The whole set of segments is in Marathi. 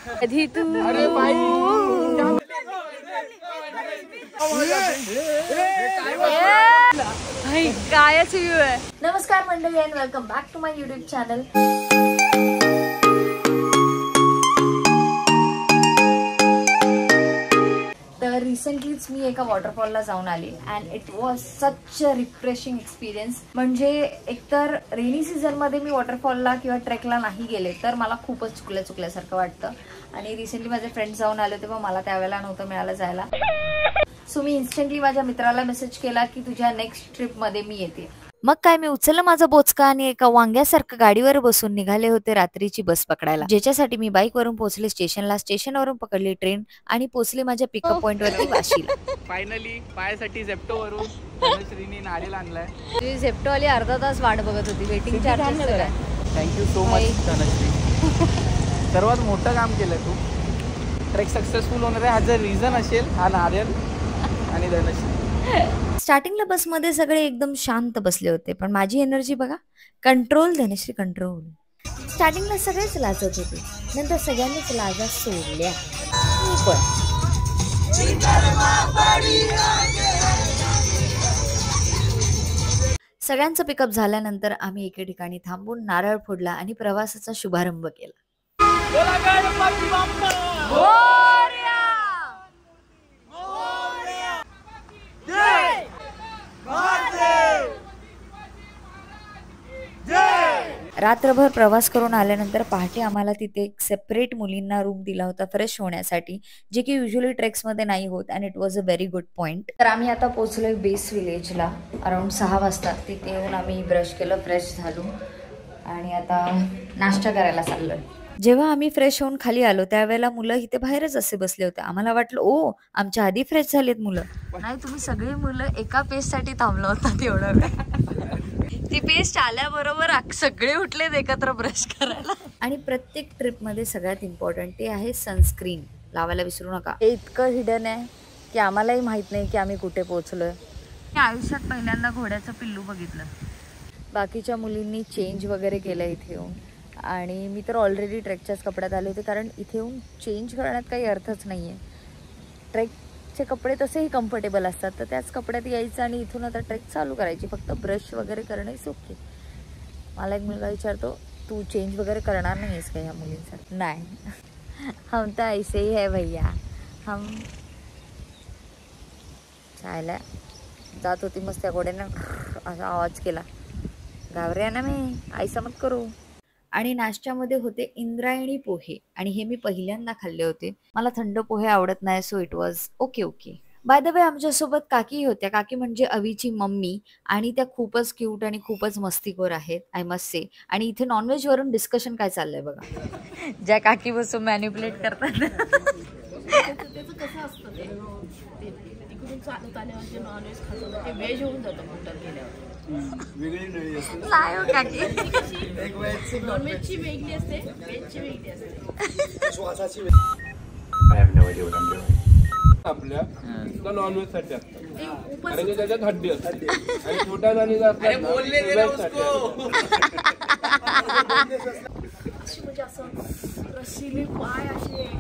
कधी तू अरे भाई कायच व्ह्यू आहे. नमस्कार मंडळी and welcome back to my YouTube channel. तर रिसेंटलीच मी एका वॉटरफॉलला जाऊन आली and it was such a refreshing experience. म्हणजे एकतर रेनी सीझनमध्ये मी वॉटरफॉलला किंवा ट्रेकला नाही गेले तर मला खूपच चुकल्यासारखं वाटतं. आणि रिसेंटली माझे फ्रेंड्स जाऊन आले तेव्हा मला त्यावेळेला नव्हतं मिळालं जायला. सो मी इन्स्टंटली माझ्या मित्राला मेसेज केला की तुझ्या नेक्स्ट ट्रिपमध्ये मी येते. मग काय मी उचललं माझा बोचका आणि एका वांग्यासारखं गाडीवर बसून निघाले होते रात्रीची बस पकडायला, ज्याच्यासाठी मी बाईक वरून पोहोचले स्टेशनला. स्टेशनवरून पकडली ट्रेन आणि पोहोचले माझ्या पिकअप पॉइंट वरती वाशीला. फायनली पायासाठी झेप्टो वरून धनश्रीने नारियल आणलाय. तुझी झेप्टो आली अर्धा तास वाट बघत होती. वेटिंग चार्जेस काय? Thank you so much Dhanashree. सर्वात मोठं काम केलं तू. ट्रेक सक्सेसफुल होणार आहे हा जर रिझन असेल हा नारियल आणि धनश्री. स्टार्टिंगला बसमध्ये सगळे एकदम शांत बसले होते पण माझी एनर्जी बघा, कंट्रोल धनश्री कंट्रोल. स्टार्टिंगला सगळेच लाजत होते, नंतर सगळ्यांनीच लाजा सोडल्या. मी पण. सगळ्यांचं पिकअप झाल्यानंतर आम्ही एके ठिकाणी थांबून नारळ फोडला आणि प्रवासाचा शुभारंभ केला. रात्रभर प्रवास करून आल्यानंतर पहाटे आम्हाला तिथे एक सेपरेट मुलींना रूम दिला होता फ्रेश होण्यासाठी, जे की युजली ट्रेक्समध्ये नाही होत. And it was a very good point. तर आम्ही आता पोहोचलोय बेस विलेजला अराउंड 6 वाजता. तिथे येऊन आम्ही ब्रश केलं, फ्रेश झालो आणि आता नाश्ता करायला चाललोय. जेव्हा आम्ही फ्रेश होऊन खाली आलो त्यावेळेला मुलं इथे बाहेरच असे बसले होते. आम्हाला वाटलं ओ आमच्या आधी फ्रेश झालेत मुलं. नाही, तुम्ही सगळी मुलं एका पेस्टसाठी थांबला होता तेवढा वेळ. ती पेस्ट आल्याबरोबर सगळे उठलेत एकत्र ब्रश करायला. आणि प्रत्येक ट्रिपमध्ये सगळ्यात इम्पॉर्टंट ते आहे सनस्क्रीन लावायला विसरू नका. हे इतकं हिडन आहे की आम्हालाही माहित नाही की आम्ही कुठे पोहोचलोय. मी आयुष्यात पहिल्यांदा घोड्याचं पिल्लू बघितलं. बाकीच्या मुलींनी चेंज वगैरे केलं इथे येऊन आणि मी तर ऑलरेडी ट्रेकच्याच कपड्यात आले होते, कारण इथे येऊन चेंज करण्यात काही अर्थच नाही आहे. ट्रेकचे कपडे तसेही कम्फर्टेबल असतात तर त्याच कपड्यात यायचं आणि इथून आता ट्रेक चालू करायची. फक्त ब्रश वगैरे करणे ओके. मला एक मुलगा विचारतो तू चेंज वगैरे करणार नाही आहेस का ह्या मुलींसाठी? नाही, हम तर ऐसे ही है भैया. हम चायला जात होती मस्त त्या घोड्यानं असा आवाज केला, घाबरे ना मी, ऐसा मत करू. आणि नाश्त्यामध्ये होते इंद्रायणी पोहे आणि हे मी पहिल्यांदा खाल्ले होते. मला थंड पोहे आवडत नाही, so it was okay okay. By the way आमच्यासोबत काकी होत्या. काकी म्हणजे अवीची मम्मी आणि त्या खूपच क्यूट आणि खूपच मस्तीखोर आहेत आय मस्ट से. आणि इथे नॉनव्हेज वरून डिस्कशन काय चाललंय बघा. ज्या काकी बसून मॅन्युप्युलेट करतात. त्याचं कसं असतं ते तिकडून चालत आल्यावर नॉनव्हेज खातो ते व्हेज होऊन जातं पोटात गेल्यावर. वेगळी नळी असते. नॉनव्हेजची वेगळी असते, व्हेजची वेगळी असते. आपल्या नॉनव्हेज साठी असतात आणि त्याच्यात हड्डी असते आणि छोट्या जाणीला असतात. म्हणजे असं रशिले पाय असे.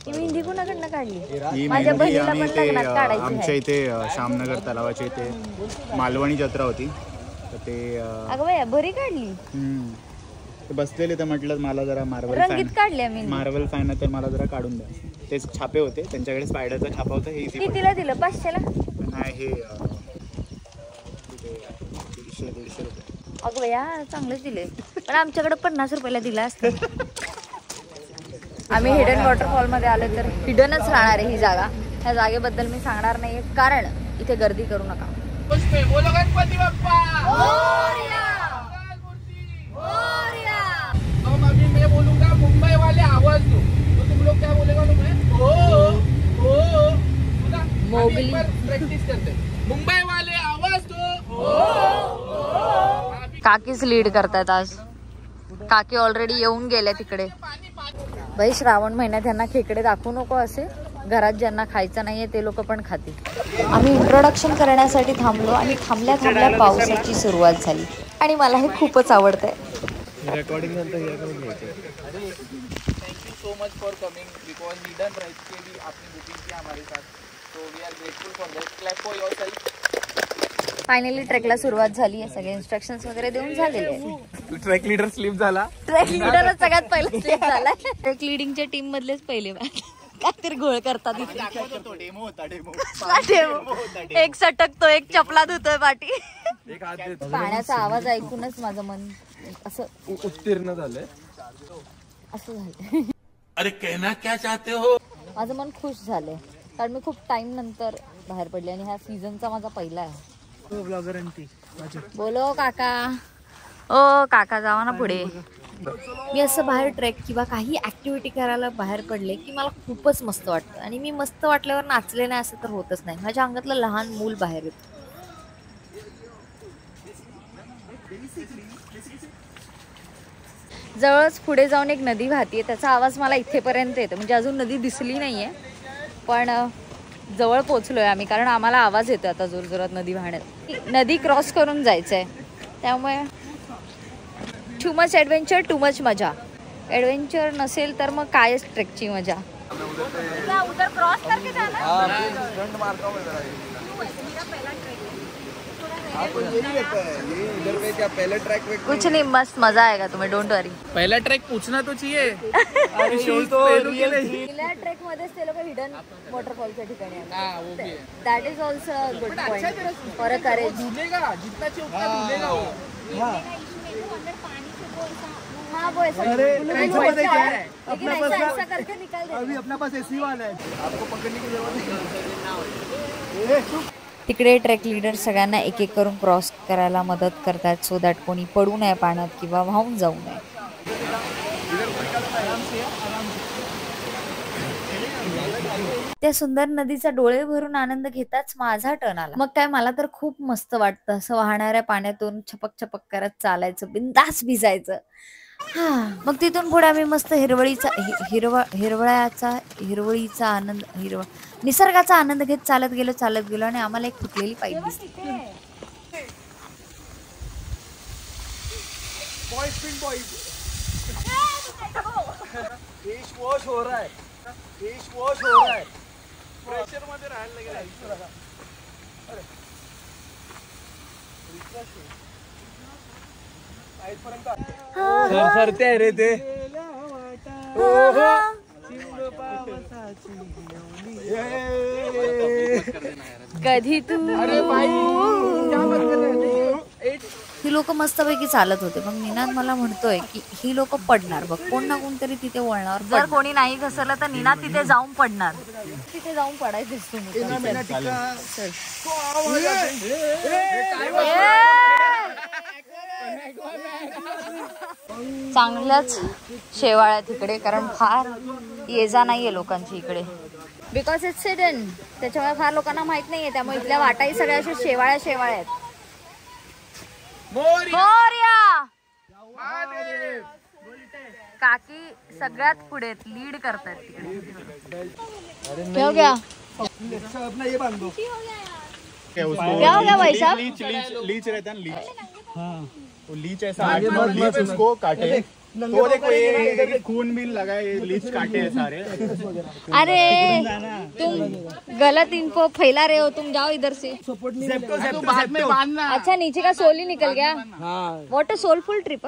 मेहंदी कुणाकडनं काढली? माझ्या बहिणीला पण लग्नात काढायची. आमच्या इथे शामनगर तलावाच्या इथे मालवणी जत्रा होती तर ते अगं बाया बरी काढली. ते बसलेले तर म्हटलं मला जरा रंगीत काढल्या मी. मार्बल फॅन तर मला जरा काढून द्या. तेच छापे होते त्यांच्याकडे, स्पायडरचा छापा होता. हे कितीला दिलं? 500 ला? नाही, हे 150 रुपये. अगं बाया चांगलंच दिले, पण आमच्याकडे 50 रुपयाला दिला असतं. आम्ही हिडन वॉटरफॉल मध्ये आलो तर हिडनच राहणार आहे ही जागा. ह्या जागेबद्दल मी सांगणार नाही कारण इथे गर्दी करू नका. बोलो गणपती बाप्पा. अभी मैं बोलूंगा मुंबई वाले आवाज दो तो तुम लोग क्या बोलेगा? मोगली प्रैक्टिस करते. मुंबई वाले आवाज दो. काकीच लीड करतायत आज. काकी ऑलरेडी येऊन गेल्या तिकडे. बाई श्रावण महिन्यात यांना खेकडे दाखवू नको असे. घरात ज्यांना खायचं नाहीये ते लोक पण खातील. आम्ही इंट्रोडक्शन करण्यासाठी थांबलो आणि थांबल्या थांबल्या पावसाची सुरुवात झाली आणि मला हे खूपच आवडतंय. रेकॉर्डिंग नंतर हे करून घ्यायचं. Thank you so much for coming because Hidden Rides के भी आपने बुकिंग किया हमारे साथ, so we are grateful for that. Clap for yourself. Finally ट्रेकला सुरुवात झाली आहे. सगळे इन्स्ट्रक्शन्स वगैरे देऊन झालेले आहे. ट्रॅक लीडर स्लिप झाला. ट्रेक लीडरच सगळ्यात पहिला स्लिप झालाय. ट्रेक लीडिंगच्या टीम मधलेच पहिले काहीतरी घोळ करतात. डेमो होता. एक सटकतो, एक चपला धुतोय पाठी. पाण्याचा आवाज ऐकूनच माझं मन असं उत्तीर्ण झालंय. असं झालं. अरे कहना क्या चाहते हो. माझं मन खुश झालंय कारण मी खूप टाइम नंतर बाहेर पडले आणि ह्या सीझनचा माझा पहिला आहे. बोलो काका. ओ काका जावा ना पुढे. मी असं बाहेर ट्रेक किंवा काही ऍक्टिव्हिटी करायला बाहेर पडले की मला खूपच मस्त वाटतं आणि मी मस्त वाटल्यावर नाचले नाही असं तर होतच नाही. माझ्या अंगातलं लहान मूल बाहेर येतं. जवळच पुढे जाऊन एक नदी वाहतीये. त्याचा आवाज मला इथेपर्यंत येतो. म्हणजे अजून नदी दिसली नाहीये पण जवळ पोचलोय आम्ही कारण आम्हाला आवाज येतो आता जोर जोरात नदी वाहण्यात. नदी क्रॉस करून जायचंय त्यामुळे too much adventure too much मजा. ॲडव्हेंचर नसेल तर मग कायच ट्रेकची मजा. उधर क्रॉस करके जाना. कुछ नहीं, मस्त मजा आएगा तुम्हें. डोंट वरी. पहला ट्रैक पूछना तो चाहिए. पहिल्या ट्रेक मध्येच ते लोक हिडन वॉटरफॉलच्या ठिकाणी आहे. That is also good point for a courage. झूलेगा जितना चाहिए उतना झूलेगा वो. हाँ वो ऐसा लेकिन ऐसा करके निकाल दे. अभी अपना पास एसी वाला है, आपको पकड़ने की जरूरत नहीं. तिकडे ट्रेक लीडर सगळ्यांना एक एक करून क्रॉस करायला मदत करतात सो दॅट कोणी पडू नये पाण्यात किंवा वाहून जाऊ नये. त्या सुंदर नदीचा डोळे भरून आनंद घेताच माझा टर्न आला. मग काय मला तर खूप मस्त वाटतं असं वाहणाऱ्या पाण्यातून छपक छपक करत चालायचं, बिंदास भिजायचं. मग तिथून पुढे आम्ही मस्त हिरवळीचा आनंद निसर्गाचा आनंद घेत चालत गेलो आणि आम्हाला एक फुटलेली पाईप दिसली. सरते रे ते. कधी तू. ही लोक मस्तपैकी चालत होते. मग निनाद मला म्हणतोय की ही लोक पडणार बघ, कोण ना कोणतरी तिथे वळणार. जर कोणी नाही घसरलं तर निनाद तिथे जाऊन पडणार. तिथे जाऊन पडायचंच चांगल्याच शेवाळ्या तिकडे कारण फार ये जा नाहीये लोकांची इकडे. बिकॉज इट्स हिडन त्याच्यामुळे फार लोकांना माहित नाहीये. त्यामुळे इथल्या वाटाही सगळ्या अशा शेवाळ्या आहेत. मोरया काकी सगळ्यात पुढे लीड करतात तिकडे. क्या गया क्या हो गया भाई साहब. लीच रहता है ना, लीच. हाँ वो लीच ऐसा लीच उसको काटे तो देखो ये खून भी लगा है, लीच काटे हैं सारे. अरे तुम गलत इन्फो फैला रहे हो. तुम जाओ इधर से. बाद में बांधना. अच्छा नीचे का सोल ही निकल गया. What a soulful trip.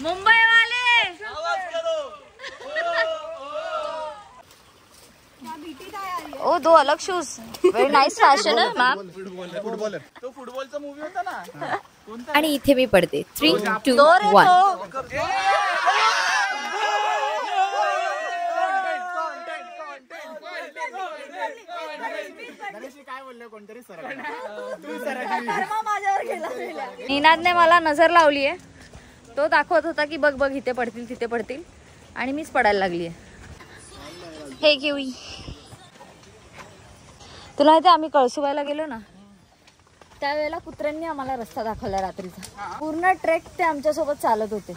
Mumbai वाले ओ दो अलग शूज. व्हेरी नाइस फॅशन है मॅम. फुटबॉलर तो फुटबॉलचा मूवी होता ना. आणि इथे मी पडते. 3, 2, 1. निनादने मला नजर लावली आहे. तो दाखवत होता की बघ बघ इथे पडतील तिथे पडतील आणि मीच पडायला लागली आहे. हे किवी तुला माहिती आम्ही कळसुबाईला गेलो ना त्यावेळेला कुत्र्यांनी आम्हाला रस्ता दाखवला रात्रीचा. पूर्ण ट्रेक ते आमच्यासोबत चालत होते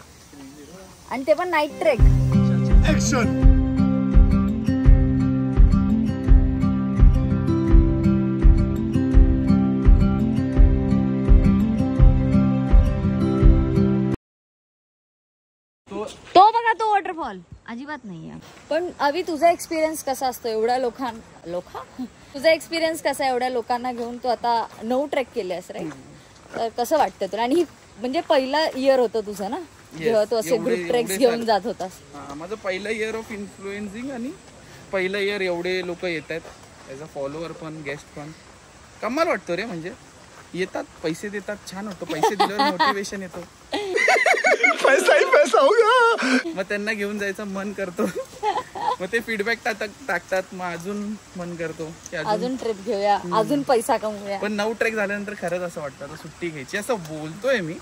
आणि ते पण नाईट ट्रेक. वॉटरफॉल अजिबात नाही आहे. पण अभि तुझा एक्सपिरियन्स कसा असतो एवढ्या तुझा एक्सपिरियन्स कसा एवढ्या लोकांना घेऊन? तू आता 9 ट्रेक केलेस राईट? तर कसं वाटतं तुला? आणि म्हणजे पहिला इयर होतं तुझं ना जेव्हा तू असे ग्रुप ट्रेक्स घेऊन जात होतास? माझं पहिलं इयर ऑफ इन्फ्लुएन्सिंग आणि पहिलं इयर एवढे लोक येत आहेत ॲज अ फॉलोअर पण गेस्ट पण. कमाल वाटतो रे. म्हणजे येतात, पैसे देतात, छान वाटतं. पैसे दिल्यावर मोटिवेशन येतो. पैसा ही पैसा होगा. मग त्यांना घेऊन जायचं मन करतो. मग ते फीडबॅक टाकतात, मग अजून मन करतो की अजून ट्रिप घेऊया, अजून पैसा कमवूया. पण 9 ट्रेक झाल्यानंतर खरंच असं वाटतं आता सुट्टी घ्यायची असं बोलतोय मी.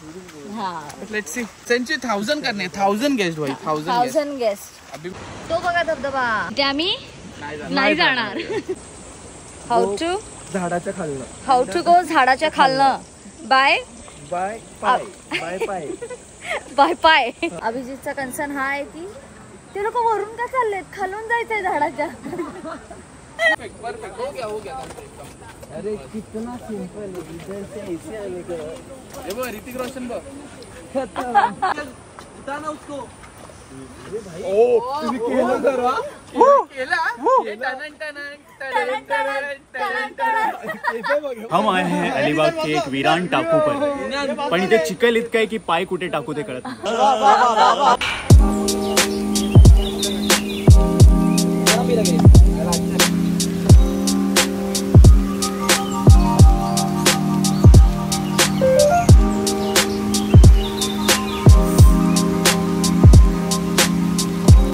Let's see. त्यांची 1000 करणे, 1000 गेस्ट भाई, 1000 गेस्ट. तो बघा धबधबा. ते आम्ही नाही जाणार. हाऊ टू झाडाच्या खालनं. हाऊ टू गो झाडाच्या खालनं. बाय बाय पाय बाय पाय बाय पाय. अभिजितचा कन्सर्न हा आहे की ते लोक वरून का चाललेत, खालून जायचंय झाडाच्या. परफेक्ट हो गया. अरे कितना सिंपल है. इधर से ऐसे आने का. ये वो ऋतिक रोशन बघ. उताना उसको. अरे भाई ओ तुम्ही केलं करा. हम आए हैं अलिबाग के एक वीरान टापू पर, पण इथे चिखल इतकं आहे की पाय कुठे टाकू ते कळत नाही.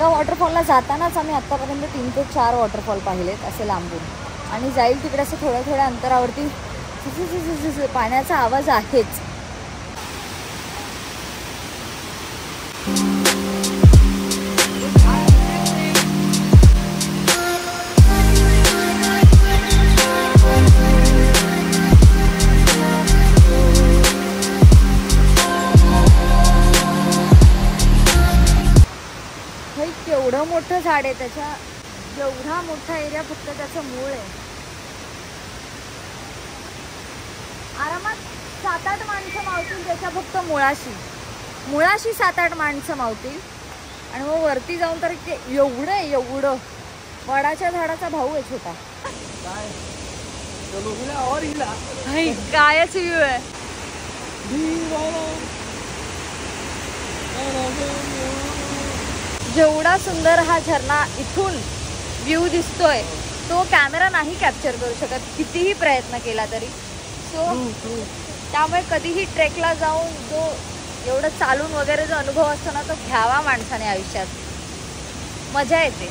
वॉटरफॉलला जातानाच आम्ही आतापर्यंत 3 ते 4 वॉटरफॉल पाहिलेत असे लांबून. आणि जाईल तिकडे असं थोड्या अंतरावरती पाण्याचा आवाज आहेच. केवढं मोठं झाड आहे. त्याच्या एवढा मोठा एरिया फक्त त्याचं मूळ आहे. आरामात 7-8 माणसं मावतील त्याच्या फक्त मुळाशी 7-8 माणसं मावतील. आणि मग वरती जाऊन तर ते एवढं वडाच्या झाडाचा भाऊ आहे छोटा. कायच व्ह्यू आहे. जेवढा सुंदर हा झरणा इथून व्ह्यू दिसतोय तो कॅमेरा नाही कॅप्चर करू शकत कितीही प्रयत्न केला तरी. सो त्यामुळे कधीही ट्रेकला जाऊन जो एवढं चालून वगैरे जो अनुभव असतो ना तो घ्यावा माणसाने आयुष्यात. मजा येते.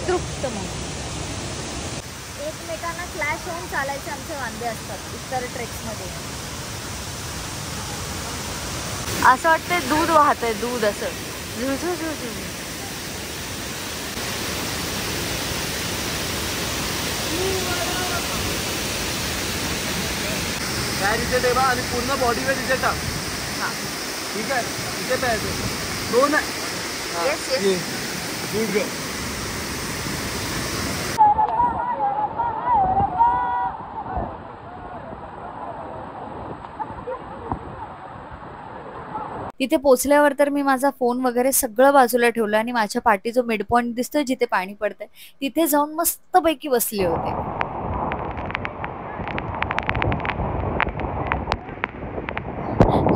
तृप्त म्हणून एकमेकांना क्लॅश होऊन चालायचे आमचे वांदे असतात इतर ट्रेक्समध्ये. असं वाटतंय दूध वाहतंय, दूध असं इथे ठेवा आणि पूर्ण बॉडी वेट इथे टाक. ठीक आहे, इथे प्यायचं 2 गुड. तिथे पोचल्यावर तर मी माझा फोन वगैरे सगळं बाजूला ठेवलं आणि माझ्या पाठी जो मिड पॉइंट दिसतोय जिथे पाणी पडतंय तिथे जाऊन मस्तपैकी बसले होते.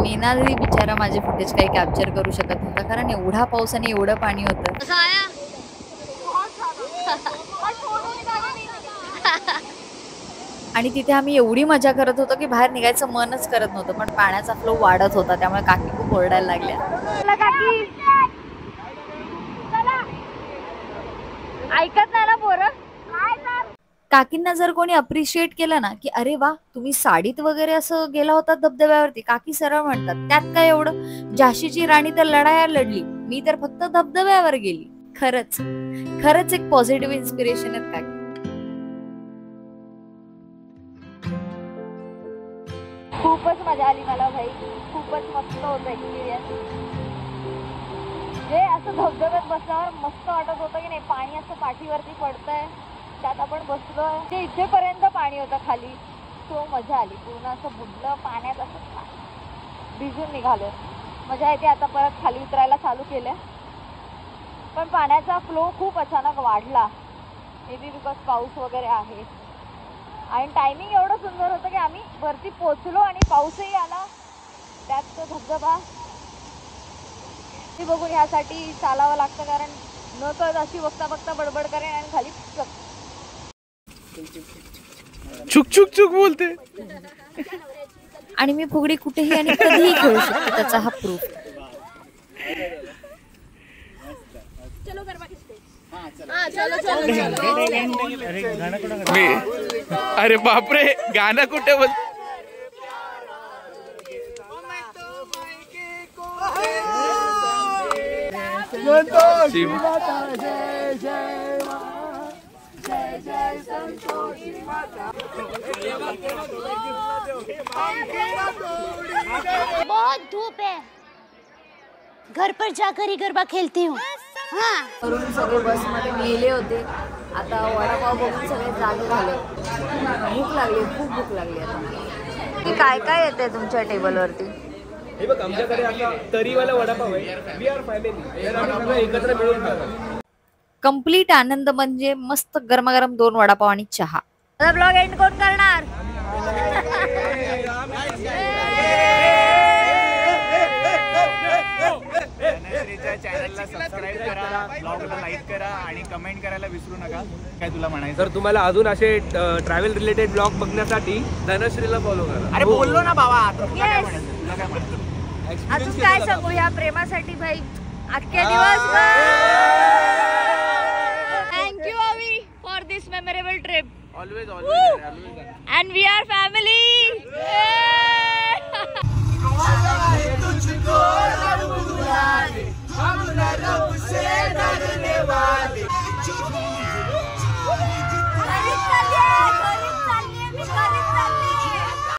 मीनाली बिचारा माझे फुटेज काही कॅप्चर करू शकत नव्हता कारण एवढा पाऊस आणि एवढं पाणी होतं. आणि तिथे आम्ही एवढी मजा करत होतो की बाहेर निघायचं मनच करत नव्हतं. पण पाण्याचा फ्लो वाढत होता त्यामुळे काकी खूप ओरडायला लागल्या. ऐकत नाही ना पोरं. काकींना जर कोणी अप्रिशिएट केलं ना की अरे वा तुम्ही साडीत वगैरे असं गेला होता धबधब्यावरती, काकी सरळ म्हणतात त्यात काय एवढं, झाशीची राणी तर लढाया लढली, मी तर फक्त धबधब्यावर गेली. खरंच एक पॉझिटिव्ह इन्स्पिरेशन आहेत काकी. खूपच मजा आली मला भाई, खूपच मस्त होतं एक्सपिरियन्स. जे असं धबधब्यात बसल्यावर मस्त वाटत होतं की नाही, पाणी असं पाठीवरती पडतंय त्यात आपण बसलोय, ते इथेपर्यंत पाणी होतं खाली. सो मजा आली, पूर्ण असं बुडलं पाण्यात, असं भिजून निघालो. मजा येते. आता परत खाली उतरायला चालू केलं. पण पाण्याचा फ्लो खूप अचानक वाढला, मे बी बिकॉज पाऊस वगैरे आहे. आणि टायमिंग एवढं सुंदर होतं की आम्ही वरती पोचलो आणि पाऊसही आला, त्यात तो धबधबा. ते बघून ह्यासाठी चालावं लागतं, कारण न कळत अशी बघता बघता बडबड करेन आणि खाली चुक चुक चुक बोलते. आणि मी फुगडी कुठेही आणि कधीही खेळू शकते, त्याचा हा प्रूफ. अरे बापरे, गाणं कुठे बोल. बहुत धूप है, घर पर जाकर ही गरबा खेलती हूँ. वरून सगळे बसमध्ये मेले होते. आता वडापाव बघून सगळे जागे झाले. भूक लागली, खूप भूक लागली. आता की काय काय येते तुमच्या टेबलवरती? हे बघ, आमच्याकडे आता तरीवाला वडापाव आहे. वी आर फॅमिली, आम्ही एकत्र मिळून खातो. कंप्लीट आनंद म्हणजे मस्त गरमागरम 2 वडापाव आणि चहा. आता ब्लॉग एंड कोण करणार? चॅनलला सबस्क्राईब करा, ब्लॉगला लाईक करा आणि कमेंट करायला विसरू नका. काय तुला म्हणायचं? तर तुम्हाला अजून असे ट्रॅव्हल रिलेटेड ब्लॉग बघण्यासाठी धनश्रीला फॉलो करा. अरे बोललो ना बाबा, आता तुला काय म्हणायचं? तुला काय म्हणायचं? अजून काय सांगू या प्रेमासाठी भाई, अख्खे दिवस. Thank you avi for this memorable trip. Always always and we are family.